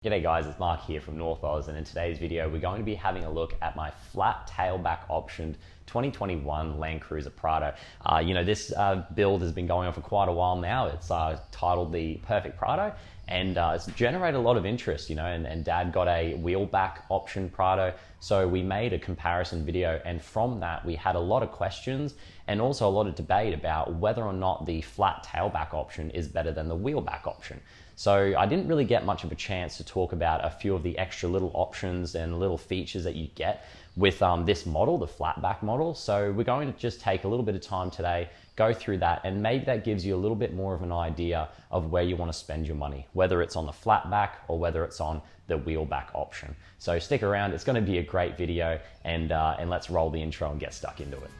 G'day guys, it's Mark here from North Oz, and in today's video we're going to be having a look at my flat tailback optioned 2021 Landcruiser Prado. This build has been going on for quite a while now. It's titled the Perfect Prado, and it's generated a lot of interest, and Dad got a wheelback option Prado, so we made a comparison video, and from that we had a lot of questions and also a lot of debate about whether or not the flat tailback option is better than the wheelback option. So I didn't really get much of a chance to talk about a few of the extra little options and little features that you get with this model, the flatback model. So we're going to just take a little bit of time today, go through that, and maybe that gives you a little bit more of an idea of where you want to spend your money, whether it's on the flatback or whether it's on the wheelback option. So stick around, it's going to be a great video, and let's roll the intro and get stuck into it.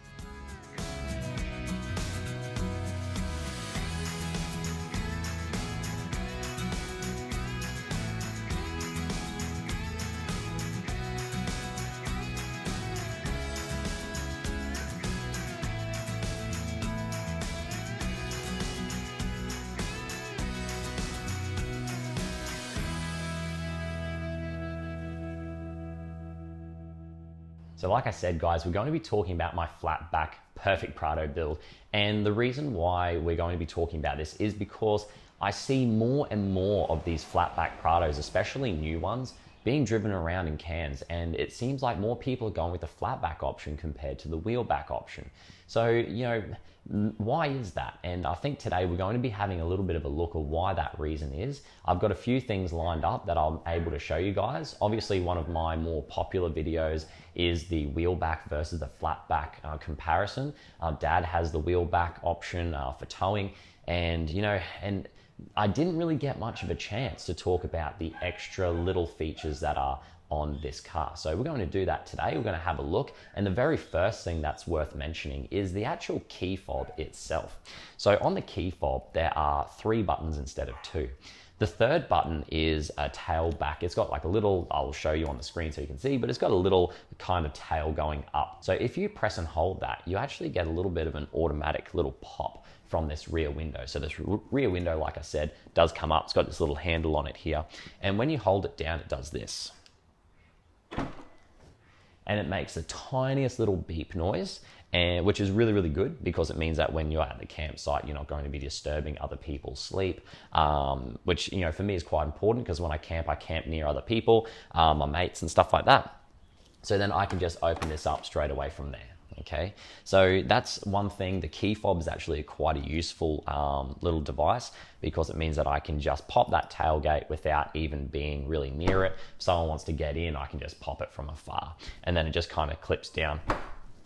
So like I said, guys, we're going to be talking about my flatback Perfect Prado build. And the reason why we're going to be talking about this is because I see more and more of these flatback Prados, especially new ones, being driven around in Cairns. And it seems like more people are going with the flatback option compared to the wheelback option. So, why is that? And I think today we're going to be having a little bit of a look at why that reason is. I've got a few things lined up that I'm able to show you guys. Obviously, one of my more popular videos is the wheelback versus the flatback comparison. Dad has the wheelback option for towing, and I didn't really get much of a chance to talk about the extra little features that are on this car. So we're going to do that today. We're going to have a look. And the very first thing that's worth mentioning is the actual key fob itself. So on the key fob, there are 3 buttons instead of 2. The third button is a tail back. It's got like a little, I'll show you on the screen so you can see, but it's got a little kind of tail going up. So if you press and hold that, you actually get a little bit of an automatic little pop from this rear window. So this rear window, like I said, does come up. It's got this little handle on it here. And when you hold it down, it does this. And it makes the tiniest little beep noise, which is really, really good because it means that when you're at the campsite, you're not going to be disturbing other people's sleep, which, for me is quite important because when I camp near other people, my mates and stuff like that. So then I can just open this up straight away from there. Okay, so that's one thing. The key fob is actually quite a useful little device because it means that I can just pop that tailgate without even being really near it. If someone wants to get in, I can just pop it from afar, and then it just kind of clips down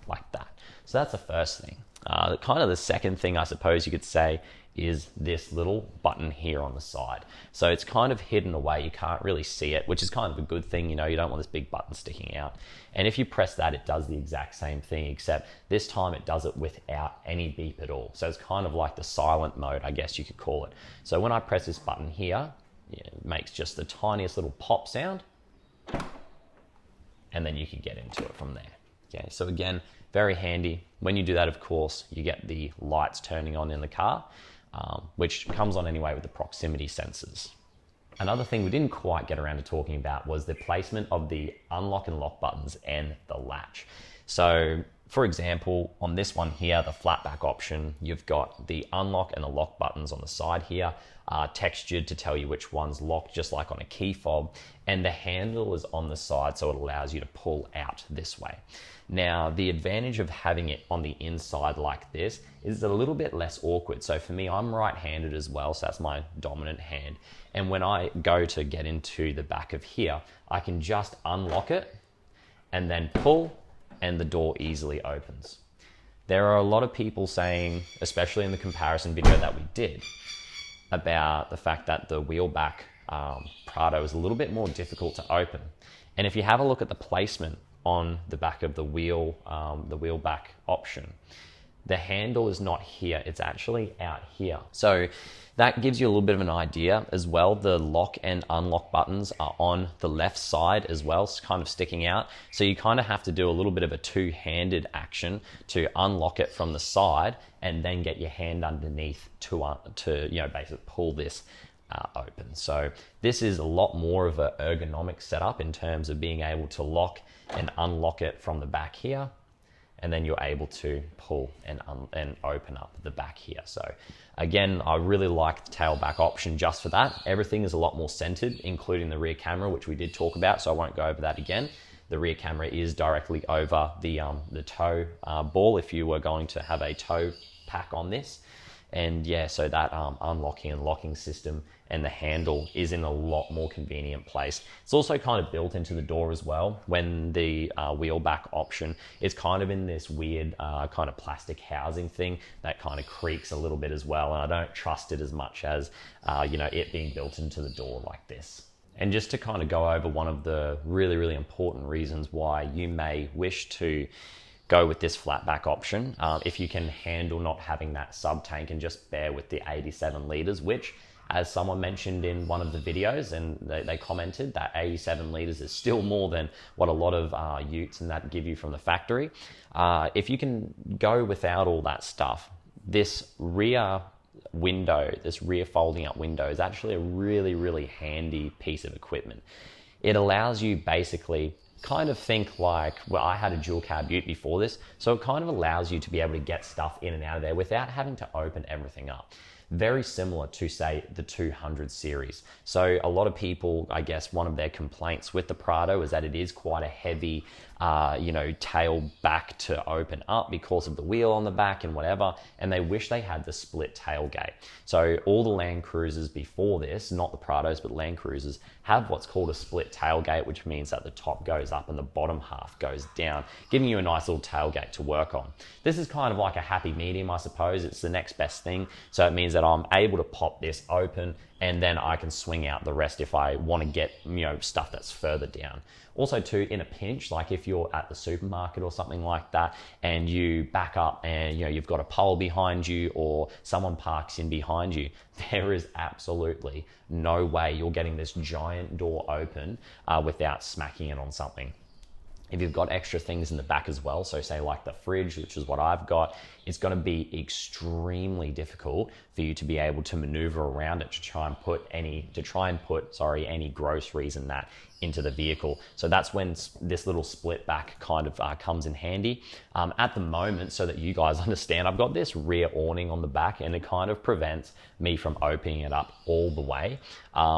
like that. So that's the first thing. Kind of the second thing, I suppose you could say, is this little button here on the side. So it's kind of hidden away. You can't really see it, which is kind of a good thing. You don't want this big button sticking out. And if you press that, it does the exact same thing, except this time it does it without any beep at all. So it's kind of like the silent mode, I guess you could call it. So when I press this button here, it makes just the tiniest little pop sound, and then you can get into it from there. Okay, so again, very handy. When you do that, of course, you get the lights turning on in the car, which comes on anyway with the proximity sensors. Another thing we didn't quite get around to talking about was the placement of the unlock and lock buttons and the latch. So for example, on this one here, the flatback option, you've got the unlock and the lock buttons on the side here, textured to tell you which one's locked, just like on a key fob, and the handle is on the side, so it allows you to pull out this way. Now, the advantage of having it on the inside like this is a little bit less awkward. So for me, I'm right-handed as well, so that's my dominant hand. And when I go to get into the back of here, I can just unlock it and then pull, and the door easily opens. There are a lot of people saying, especially in the comparison video that we did, about the fact that the wheelback Prado is a little bit more difficult to open. And if you have a look at the placement on the back of the wheelback option, the handle is not here, it's actually out here. So that gives you a little bit of an idea as well. The lock and unlock buttons are on the left side as well, so kind of sticking out. So you kind of have to do a little bit of a two-handed action to unlock it from the side and then get your hand underneath to basically pull this open. So this is a lot more of an ergonomic setup in terms of being able to lock and unlock it from the back here, and then you're able to pull and open up the back here. So again, I really like the tailback option just for that. Everything is a lot more centered, including the rear camera, which we did talk about, so I won't go over that again. The rear camera is directly over the tow ball if you were going to have a tow pack on this. And yeah, so that unlocking and locking system and the handle is in a lot more convenient place. It's also kind of built into the door as well. When the wheel back option is kind of in this weird kind of plastic housing thing that kind of creaks a little bit as well. And I don't trust it as much as, you know, it being built into the door like this. And just to kind of go over one of the really, really important reasons why you may wish to go with this flat back option, if you can handle not having that sub tank and just bear with the 87 liters, which, as someone mentioned in one of the videos, and they commented that 87 liters is still more than what a lot of utes and that give you from the factory. If you can go without all that stuff, this rear window, this rear folding up window is actually a really, really handy piece of equipment. It allows you basically kind of think like, well, I had a dual cab ute before this, so it kind of allows you to be able to get stuff in and out of there without having to open everything up. Very similar to, say, the 200 series. So a lot of people, I guess, one of their complaints with the Prado is that it is quite a heavy, you know, tail back to open up because of the wheel on the back and whatever, and they wish they had the split tailgate. So all the Land Cruisers before this, not the Prados, but Land Cruisers, have what's called a split tailgate, which means that the top goes up and the bottom half goes down, giving you a nice little tailgate to work on. This is kind of like a happy medium, I suppose. It's the next best thing. So it means that I'm able to pop this open and then I can swing out the rest if I want to get, you know, stuff that's further down. Also too, in a pinch, like if you're at the supermarket or something like that and you back up and, you know, you've got a pole behind you or someone parks in behind you, there is absolutely no way you're getting this giant door open without smacking it on something. If you've got extra things in the back as well, so say like the fridge, which is what I've got, it's going to be extremely difficult for you to be able to maneuver around it to try and put any groceries and that into the vehicle. So that's when this little split back kind of comes in handy. At the moment, so that you guys understand, I've got this rear awning on the back and it kind of prevents me from opening it up all the way,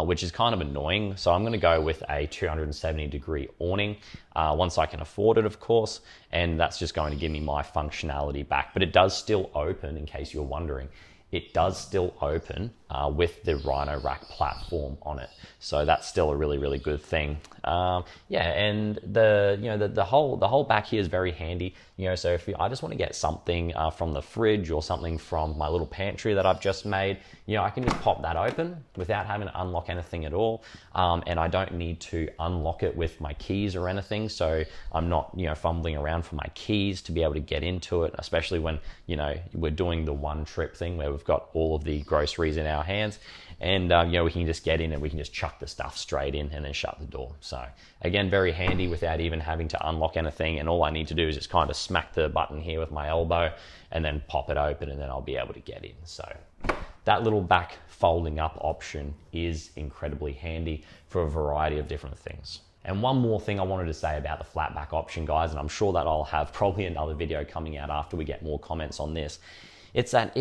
which is kind of annoying. So I'm going to go with a 270-degree awning once I can afford it, of course, and that's just going to give me my functionality back. But it does still open, in case you're wondering. It does still open with the Rhino Rack platform on it, so that's still a really, really good thing. Yeah, and the whole back here is very handy. You know, so if I just want to get something from the fridge or something from my little pantry that I've just made, you know, I can just pop that open without having to unlock anything at all, and I don't need to unlock it with my keys or anything. So I'm not, you know, fumbling around for my keys to be able to get into it, especially when, you know, we're doing the one trip thing where we've got all of the groceries in our hands, and you know, we can just get in and we can just chuck the stuff straight in and then shut the door. So again, very handy without even having to unlock anything, and all I need to do is just kind of smack the button here with my elbow and then pop it open, and then I'll be able to get in. So that little back folding up option is incredibly handy for a variety of different things. And one more thing I wanted to say about the flat back option, guys, and I'm sure that I'll have probably another video coming out after we get more comments on this, it's that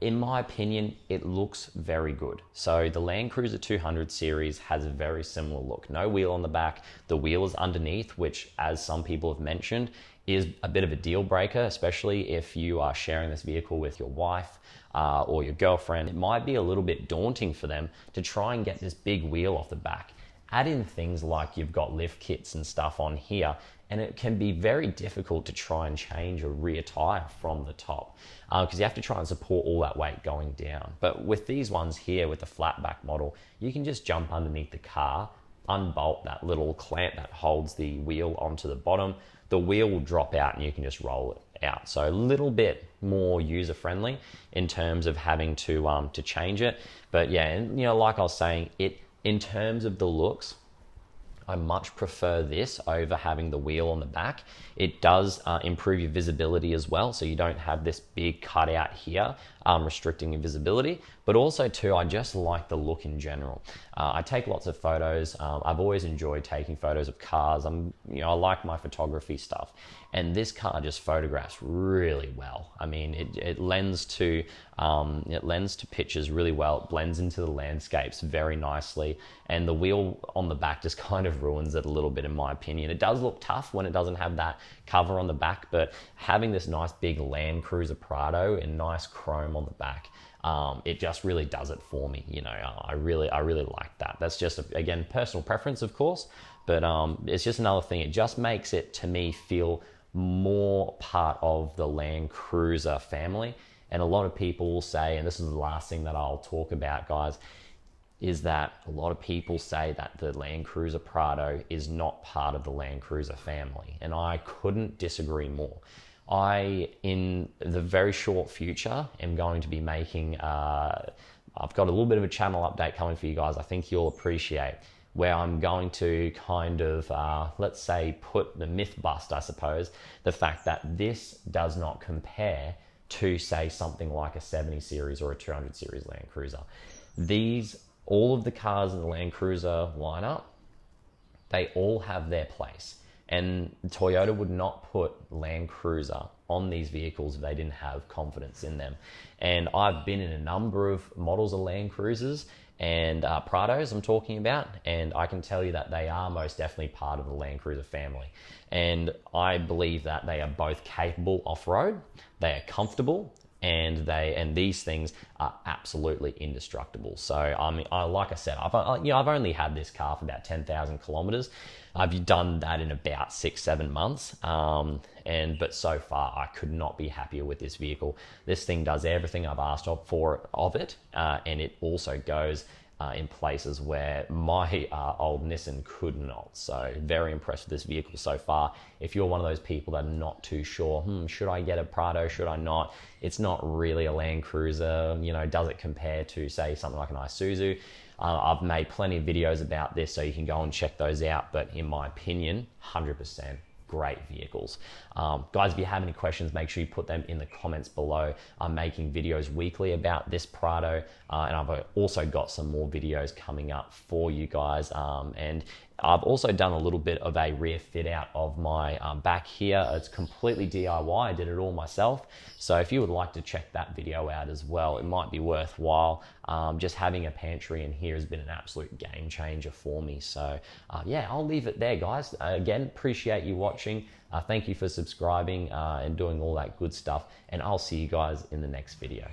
in my opinion, it looks very good. So the Landcruiser 200 series has a very similar look. No wheel on the back. The wheel is underneath, which, as some people have mentioned, is a bit of a deal breaker, especially if you are sharing this vehicle with your wife or your girlfriend. It might be a little bit daunting for them to try and get this big wheel off the back. Add in things like you've got lift kits and stuff on here, and it can be very difficult to try and change a rear tire from the top because you have to try and support all that weight going down. But with these ones here, with the flat back model, you can just jump underneath the car, unbolt that little clamp that holds the wheel onto the bottom. The wheel will drop out and you can just roll it out. So a little bit more user friendly in terms of having to change it. But yeah, and you know, like I was saying, in terms of the looks, I much prefer this over having the wheel on the back. It does improve your visibility as well, so you don't have this big cutout here restricting your visibility. But also too, I just like the look in general. I take lots of photos. I've always enjoyed taking photos of cars. I like my photography stuff, and this car just photographs really well. I mean, it lends to pictures really well. It blends into the landscapes very nicely, and the wheel on the back just kind of ruins it a little bit, in my opinion. It does look tough when it doesn't have that cover on the back, but having this nice big Landcruiser Prado and nice chrome on the back, it just really does it for me. I really like that. That's just, again, personal preference, of course, but it's just another thing. It just makes it, to me, feel more part of the Landcruiser family. And a lot of people will say, and this is the last thing that I'll talk about, guys, is that a lot of people say that the Landcruiser Prado is not part of the Landcruiser family. And I couldn't disagree more. In the very short future, am going to be making, I've got a little bit of a channel update coming for you guys, I think you'll appreciate, where I'm going to kind of, let's say, put the myth bust, I suppose, the fact that this does not compare to, say, something like a 70 series or a 200 series Land Cruiser. All of the cars in the Land Cruiser lineup, they all have their place. And Toyota would not put Land Cruiser on these vehicles if they didn't have confidence in them. And I've been in a number of models of Land Cruisers and Prados I'm talking about, and I can tell you that they are most definitely part of the Land Cruiser family. And I believe that they are both capable off-road, they are comfortable, and these things are absolutely indestructible. So I mean, like I said, I've only had this car for about 10,000 kilometers. I've done that in about 6-7 months, but so far I could not be happier with this vehicle. This thing does everything I've asked for of it, and it also goes in places where my old Nissan could not. So very impressed with this vehicle so far. If you're one of those people that are not too sure, should I get a Prado, should I not? It's not really a Land Cruiser, does it compare to, say, something like an Isuzu? I've made plenty of videos about this, so you can go and check those out. But in my opinion, 100% great vehicles. Guys, if you have any questions, make sure you put them in the comments below. I'm making videos weekly about this Prado, and I've also got some more videos coming up for you guys. And I've also done a little bit of a rear fit out of my back here. It's completely DIY. I did it all myself. So if you would like to check that video out as well, it might be worthwhile. Just having a pantry in here has been an absolute game changer for me. So yeah, I'll leave it there, guys. Again, appreciate you watching. Thank you for subscribing and doing all that good stuff. And I'll see you guys in the next video.